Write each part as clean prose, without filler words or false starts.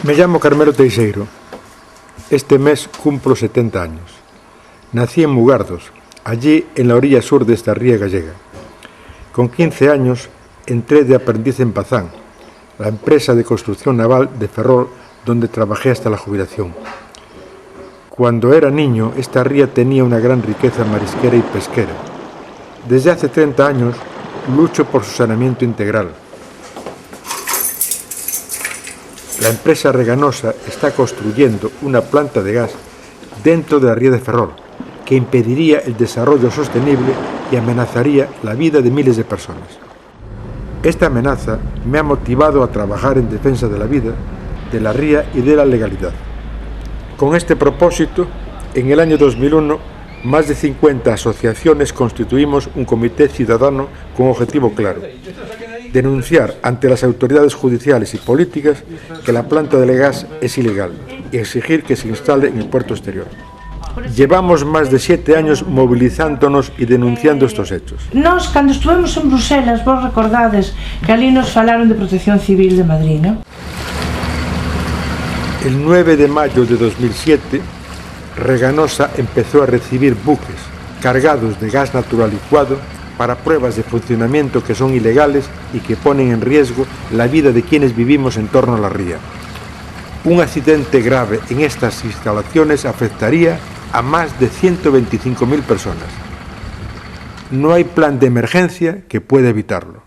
Me llamo Carmelo Teixeiro. Este mes cumplo 70 años. Nací en Mugardos, allí en la orilla sur de esta ría gallega. Con 15 años entré de aprendiz en Pazán, la empresa de construcción naval de Ferrol, donde trabajé hasta la jubilación. Cuando era niño, esta ría tenía una gran riqueza marisquera y pesquera. Desde hace 30 años lucho por su saneamiento integral. La empresa Reganosa está construyendo una planta de gas dentro de la ría de Ferrol, que impediría el desarrollo sostenible y amenazaría la vida de miles de personas. Esta amenaza me ha motivado a trabajar en defensa de la vida, de la ría y de la legalidad. Con este propósito, en el año 2001, más de 50 asociaciones constituimos un comité ciudadano con objetivo claro: denunciar ante las autoridades judiciales y políticas que la planta de gas es ilegal y exigir que se instale en el puerto exterior. Llevamos más de 7 años movilizándonos y denunciando estos hechos. Nos, cando estuvemos en Bruselas, vos recordades que ali nos falaron de Protección Civil de Madrid, non? El 9 de mayo de 2007, Reganosa empezó a recibir buques cargados de gas natural licuado para pruebas de funcionamiento que son ilegales y que ponen en riesgo la vida de quienes vivimos en torno a la ría. Un accidente grave en estas instalaciones afectaría a más de 125.000 personas. No hay plan de emergencia que pueda evitarlo.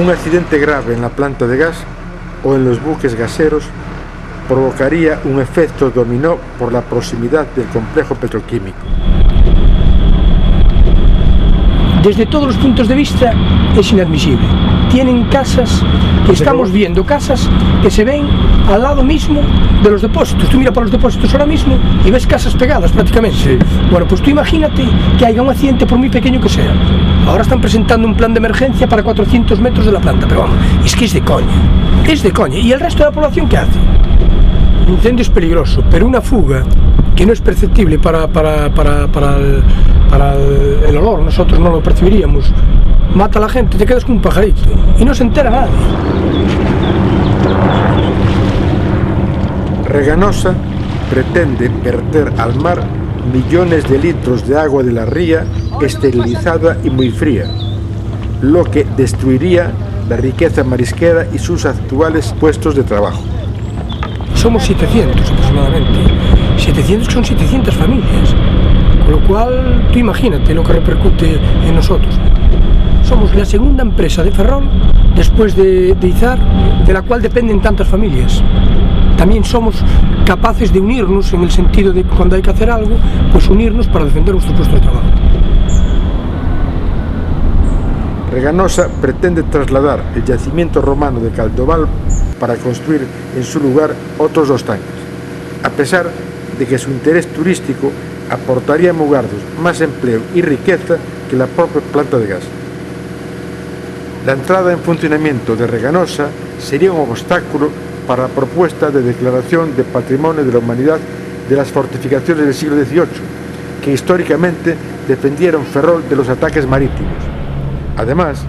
Un accidente grave en la planta de gas o en los buques gaseros provocaría un efecto dominó por la proximidad del complejo petroquímico. Desde todos los puntos de vista es inadmisible. Tienen casas, que estamos viendo casas que se ven al lado mismo de los depósitos. Tú mira por los depósitos ahora mismo y ves casas pegadas prácticamente. Sí. Bueno, pues tú imagínate que haya un accidente por muy pequeño que sea. Ahora están presentando un plan de emergencia para 400 metros de la planta, pero vamos, es que es de coña. Es de coña. ¿Y el resto de la población qué hace? El incendio es peligroso, pero una fuga que no es perceptible para el olor, nosotros no lo percibiríamos. Mata a la gente, te quedas con un pajarito y no se entera nadie. Reganosa pretende verter al mar millones de litros de agua de la ría esterilizada y muy fría, lo que destruiría la riqueza marisquera y sus actuales puestos de trabajo. Somos 700 aproximadamente, 700 que son 700 familias, con lo cual tú imagínate lo que repercute en nosotros. Somos la segunda empresa de Ferrol, después de Izar, de la cual dependen tantas familias. También somos capaces de unirnos en el sentido de que cuando hay que hacer algo, pues unirnos para defender nuestro puesto de trabajo. Reganosa pretende trasladar el yacimiento romano de Caldoval para construir en su lugar otros 2 tanques, a pesar de que su interés turístico aportaría a Mugardos más empleo y riqueza que la propia planta de gas. La entrada en funcionamiento de Reganosa sería un obstáculo para la propuesta de declaración de Patrimonio de la Humanidad de las fortificaciones del siglo XVIII, que históricamente defendieron Ferrol de los ataques marítimos. Además,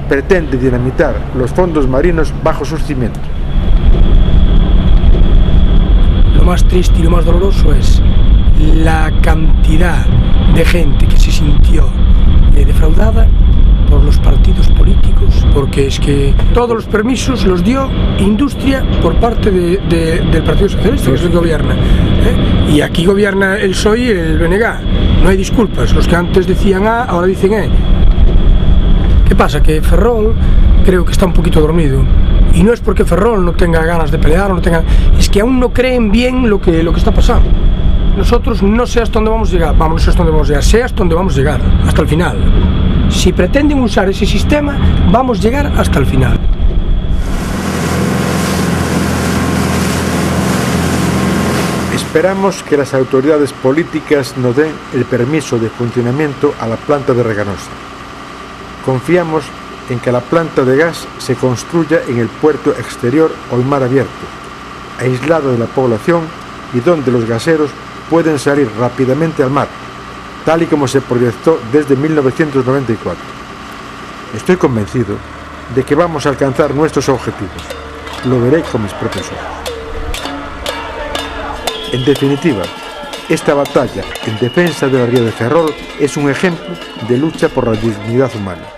pretende dinamitar los fondos marinos bajo sus cimientos. Lo más triste y lo más doloroso es la cantidad de gente que se sintió defraudada por los partidos políticos, porque es que todos los permisos los dio Industria por parte del Partido Socialista, que es el que gobierna, y aquí gobierna el PSOE y el BNG. No hay disculpas, los que antes decían A, ahora dicen E. ¿Qué pasa? Que Ferrol creo que está un poquito dormido, y no es porque Ferrol no tenga ganas de pelear, es que aún no creen bien lo que está pasando. Nosotros no sé hasta dónde vamos a llegar, no sé hasta dónde vamos a llegar, sé hasta dónde vamos a llegar, hasta el final. Si pretenden usar ese sistema, vamos a llegar hasta el final. Esperamos que las autoridades políticas nos den el permiso de funcionamiento a la planta de Reganosa. Confiamos en que la planta de gas se construya en el puerto exterior o en mar abierto, aislado de la población y donde los gaseros pueden salir rápidamente al mar, tal y como se proyectó desde 1994. Estoy convencido de que vamos a alcanzar nuestros objetivos. Lo veré con mis propios ojos. En definitiva, esta batalla en defensa de la ría de Ferrol es un ejemplo de lucha por la dignidad humana.